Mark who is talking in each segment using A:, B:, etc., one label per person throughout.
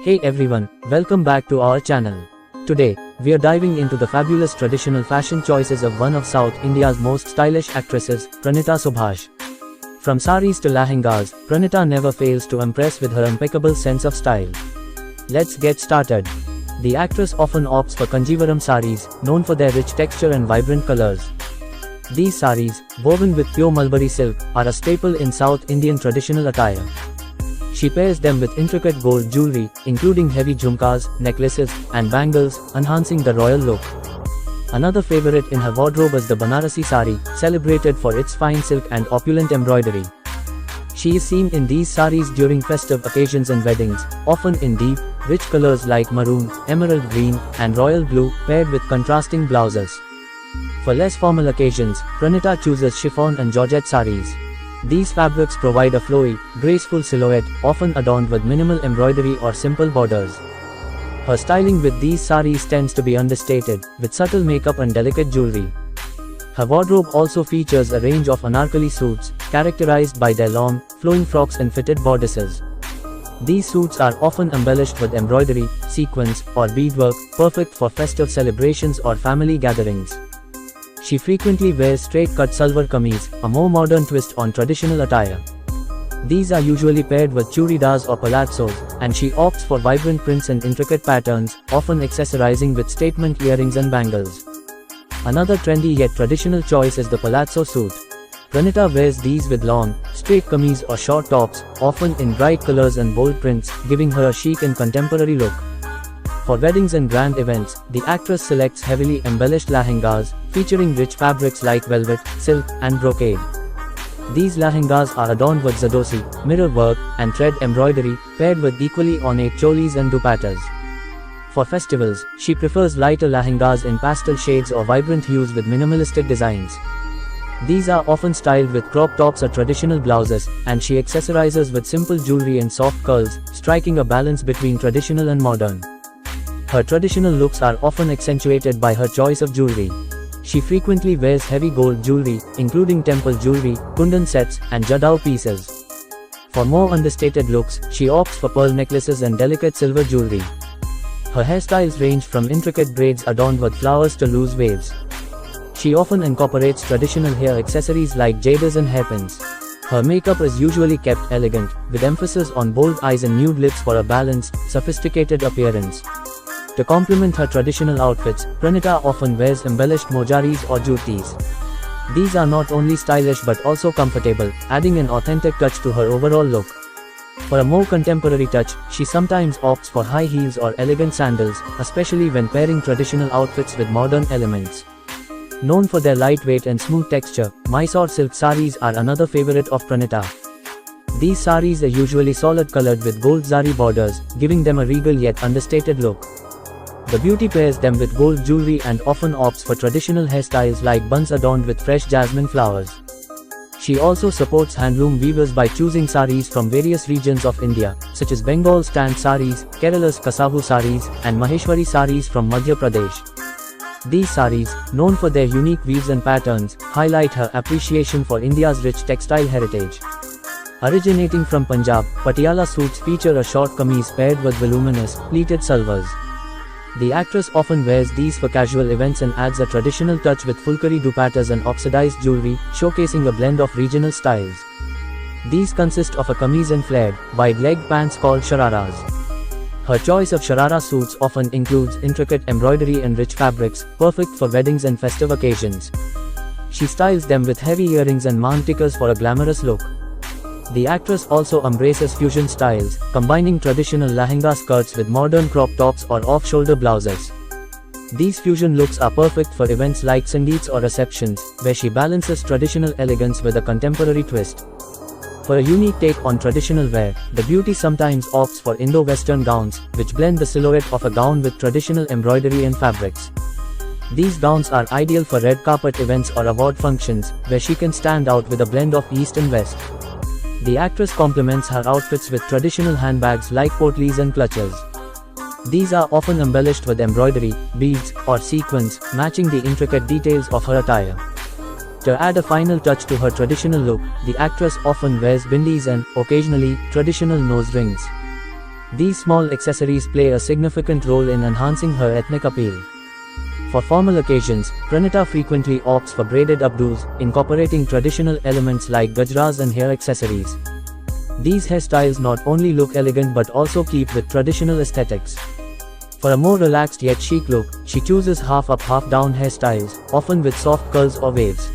A: Hey everyone, welcome back to our channel. Today, we are diving into the fabulous traditional fashion choices of one of South India's most stylish actresses, Pranita Subhash. From saris to lehengas, Pranita never fails to impress with her impeccable sense of style. Let's get started. The actress often opts for Kanjivaram saris, known for their rich texture and vibrant colors. These saris, woven with pure mulberry silk, are a staple in South Indian traditional attire. She pairs them with intricate gold jewelry, including heavy jhumkas, necklaces, and bangles, enhancing the royal look. Another favorite in her wardrobe is the Banarasi sari, celebrated for its fine silk and opulent embroidery. She is seen in these saris during festive occasions and weddings, often in deep, rich colors like maroon, emerald green, and royal blue, paired with contrasting blouses. For less formal occasions, Pranita chooses chiffon and georgette saris. These fabrics provide a flowy, graceful silhouette, often adorned with minimal embroidery or simple borders. Her styling with these saris tends to be understated, with subtle makeup and delicate jewelry. Her wardrobe also features a range of anarkali suits, characterized by their long, flowing frocks and fitted bodices. These suits are often embellished with embroidery, sequins, or beadwork, perfect for festive celebrations or family gatherings. She frequently wears straight-cut salwar kameez, a more modern twist on traditional attire. These are usually paired with churidas or palazzos, and she opts for vibrant prints and intricate patterns, often accessorizing with statement earrings and bangles. Another trendy yet traditional choice is the palazzo suit. Pranita wears these with long, straight kameez or short tops, often in bright colors and bold prints, giving her a chic and contemporary look. For weddings and grand events, the actress selects heavily embellished lehengas, featuring rich fabrics like velvet, silk, and brocade. These lehengas are adorned with zardosi, mirror work, and thread embroidery, paired with equally ornate cholis and dupattas. For festivals, she prefers lighter lehengas in pastel shades or vibrant hues with minimalistic designs. These are often styled with crop tops or traditional blouses, and she accessorizes with simple jewelry and soft curls, striking a balance between traditional and modern. Her traditional looks are often accentuated by her choice of jewelry. She frequently wears heavy gold jewelry, including temple jewelry, kundan sets, and jadao pieces. For more understated looks, she opts for pearl necklaces and delicate silver jewelry. Her hairstyles range from intricate braids adorned with flowers to loose waves. She often incorporates traditional hair accessories like jades and hairpins. Her makeup is usually kept elegant, with emphasis on bold eyes and nude lips for a balanced, sophisticated appearance. To complement her traditional outfits, Pranita often wears embellished mojaris or juttis. These are not only stylish but also comfortable, adding an authentic touch to her overall look. For a more contemporary touch, she sometimes opts for high heels or elegant sandals, especially when pairing traditional outfits with modern elements. Known for their lightweight and smooth texture, Mysore silk saris are another favorite of Pranita. These saris are usually solid colored with gold zari borders, giving them a regal yet understated look. The beauty pairs them with gold jewelry and often opts for traditional hairstyles like buns adorned with fresh jasmine flowers. She also supports handloom weavers by choosing saris from various regions of India, such as Bengal's Tant saris, Kerala's Kasavu saris, and Maheshwari saris from Madhya Pradesh. These saris, known for their unique weaves and patterns, highlight her appreciation for India's rich textile heritage. Originating from Punjab, Patiala suits feature a short kameez paired with voluminous, pleated salwars. The actress often wears these for casual events and adds a traditional touch with fulkari dupattas and oxidized jewelry, showcasing a blend of regional styles. These consist of a kameez and flared, wide-leg pants called shararas. Her choice of sharara suits often includes intricate embroidery and rich fabrics, perfect for weddings and festive occasions. She styles them with heavy earrings and mantikas for a glamorous look. The actress also embraces fusion styles, combining traditional lehenga skirts with modern crop tops or off-shoulder blouses. These fusion looks are perfect for events like sangeets or receptions, where she balances traditional elegance with a contemporary twist. For a unique take on traditional wear, the beauty sometimes opts for Indo-Western gowns, which blend the silhouette of a gown with traditional embroidery and fabrics. These gowns are ideal for red carpet events or award functions, where she can stand out with a blend of East and West. The actress complements her outfits with traditional handbags like potlis and clutches. These are often embellished with embroidery, beads, or sequins, matching the intricate details of her attire. To add a final touch to her traditional look, the actress often wears bindis and, occasionally, traditional nose rings. These small accessories play a significant role in enhancing her ethnic appeal. For formal occasions, Pranita frequently opts for braided updos, incorporating traditional elements like gajras and hair accessories. These hairstyles not only look elegant but also keep with traditional aesthetics. For a more relaxed yet chic look, she chooses half-up half-down hairstyles, often with soft curls or waves.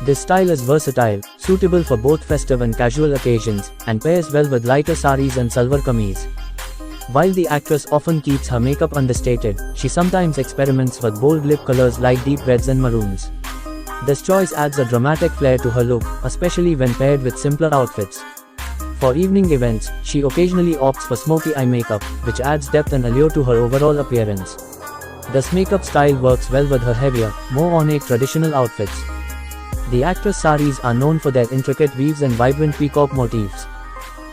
A: This style is versatile, suitable for both festive and casual occasions, and pairs well with lighter saris and salwar kameez. While the actress often keeps her makeup understated, she sometimes experiments with bold lip colors like deep reds and maroons. This choice adds a dramatic flair to her look, especially when paired with simpler outfits. For evening events, she occasionally opts for smoky eye makeup, which adds depth and allure to her overall appearance. This makeup style works well with her heavier, more ornate traditional outfits. The actress' saris are known for their intricate weaves and vibrant peacock motifs.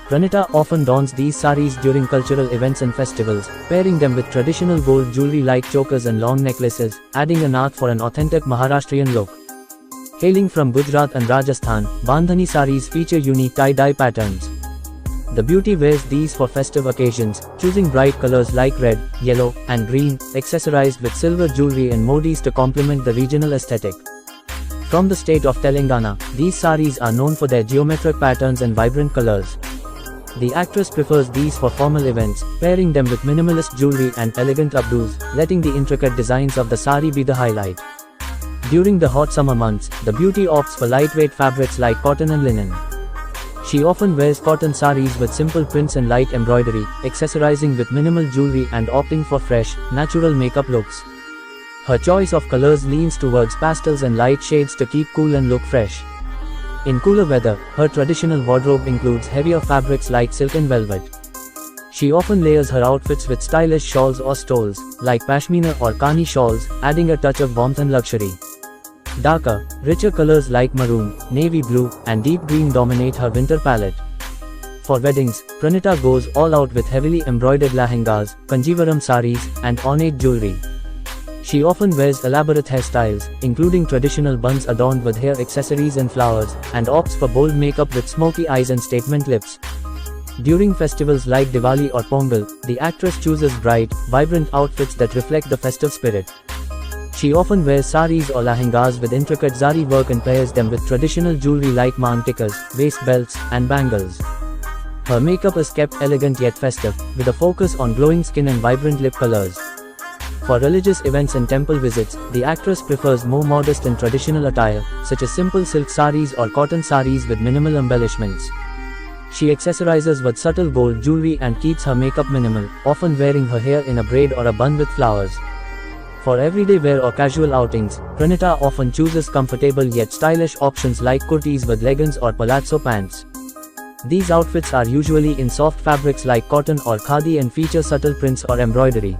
A: Pranita often dons these saris during cultural events and festivals, pairing them with traditional gold jewelry like chokers and long necklaces, adding an arc for an authentic Maharashtrian look. Hailing from Gujarat and Rajasthan, Bandhani saris feature unique tie-dye patterns. The beauty wears these for festive occasions, choosing bright colors like red, yellow, and green, accessorized with silver jewelry and modis to complement the regional aesthetic. From the state of Telangana, these saris are known for their geometric patterns and vibrant colors. The actress prefers these for formal events, pairing them with minimalist jewelry and elegant updos, letting the intricate designs of the sari be the highlight. During the hot summer months, the beauty opts for lightweight fabrics like cotton and linen. She often wears cotton saris with simple prints and light embroidery, accessorizing with minimal jewelry and opting for fresh, natural makeup looks. Her choice of colors leans towards pastels and light shades to keep cool and look fresh. In cooler weather, her traditional wardrobe includes heavier fabrics like silk and velvet. She often layers her outfits with stylish shawls or stoles, like pashmina or kani shawls, adding a touch of warmth and luxury. Darker, richer colors like maroon, navy blue, and deep green dominate her winter palette. For weddings, Pranita goes all out with heavily embroidered lehengas, kanjivaram saris, and ornate jewelry. She often wears elaborate hairstyles, including traditional buns adorned with hair accessories and flowers, and opts for bold makeup with smoky eyes and statement lips. During festivals like Diwali or Pongal, the actress chooses bright, vibrant outfits that reflect the festive spirit. She often wears saris or lehengas with intricate zari work and pairs them with traditional jewelry like mang tikas, waist belts, and bangles. Her makeup is kept elegant yet festive, with a focus on glowing skin and vibrant lip colors. For religious events and temple visits, the actress prefers more modest and traditional attire, such as simple silk saris or cotton saris with minimal embellishments. She accessorizes with subtle gold jewelry and keeps her makeup minimal, often wearing her hair in a braid or a bun with flowers. For everyday wear or casual outings, Pranita often chooses comfortable yet stylish options like kurtis with leggings or palazzo pants. These outfits are usually in soft fabrics like cotton or khadi and feature subtle prints or embroidery.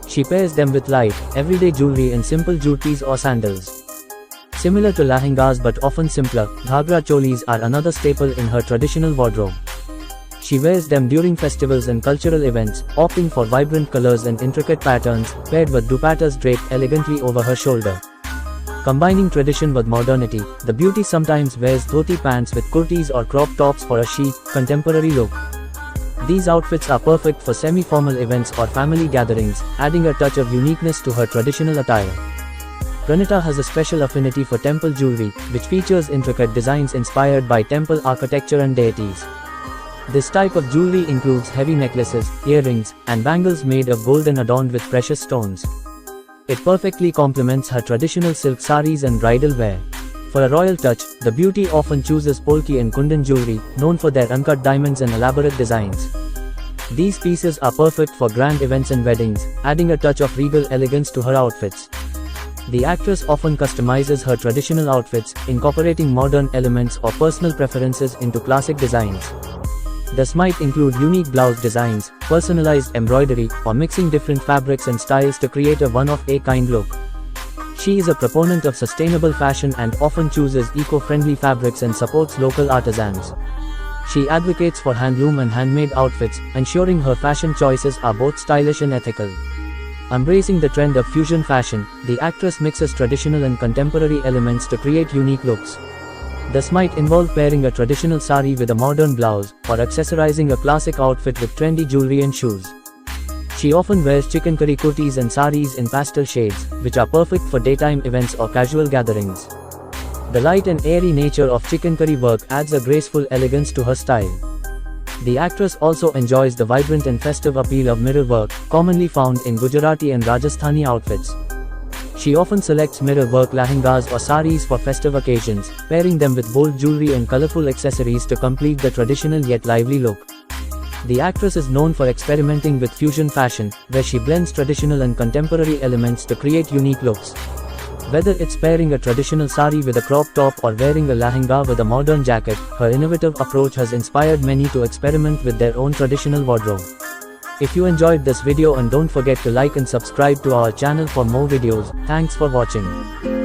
A: She pairs them with light, everyday jewelry and simple juttis or sandals. Similar to lehengas but often simpler, ghagra cholis are another staple in her traditional wardrobe. She wears them during festivals and cultural events, opting for vibrant colors and intricate patterns, paired with dupattas draped elegantly over her shoulder. Combining tradition with modernity, the beauty sometimes wears dhoti pants with kurtis or crop tops for a chic, contemporary look. These outfits are perfect for semi-formal events or family gatherings, adding a touch of uniqueness to her traditional attire. Pranita has a special affinity for temple jewelry, which features intricate designs inspired by temple architecture and deities. This type of jewelry includes heavy necklaces, earrings, and bangles made of gold and adorned with precious stones. It perfectly complements her traditional silk saris and bridal wear. For a royal touch, the beauty often chooses polki and kundan jewelry, known for their uncut diamonds and elaborate designs. These pieces are perfect for grand events and weddings, adding a touch of regal elegance to her outfits. The actress often customizes her traditional outfits, incorporating modern elements or personal preferences into classic designs. This might include unique blouse designs, personalized embroidery, or mixing different fabrics and styles to create a one-of-a-kind look. She is a proponent of sustainable fashion and often chooses eco-friendly fabrics and supports local artisans. She advocates for handloom and handmade outfits, ensuring her fashion choices are both stylish and ethical. Embracing the trend of fusion fashion, the actress mixes traditional and contemporary elements to create unique looks. This might involve pairing a traditional sari with a modern blouse, or accessorizing a classic outfit with trendy jewelry and shoes. She often wears chikankari kurtis and saris in pastel shades, which are perfect for daytime events or casual gatherings. The light and airy nature of chikankari work adds a graceful elegance to her style. The actress also enjoys the vibrant and festive appeal of mirror work, commonly found in Gujarati and Rajasthani outfits. She often selects mirror work lehengas or saris for festive occasions, pairing them with bold jewelry and colorful accessories to complete the traditional yet lively look. The actress is known for experimenting with fusion fashion, where she blends traditional and contemporary elements to create unique looks. Whether it's pairing a traditional sari with a crop top or wearing a lehenga with a modern jacket, her innovative approach has inspired many to experiment with their own traditional wardrobe. If you enjoyed this video, and don't forget to like and subscribe to our channel for more videos. Thanks for watching.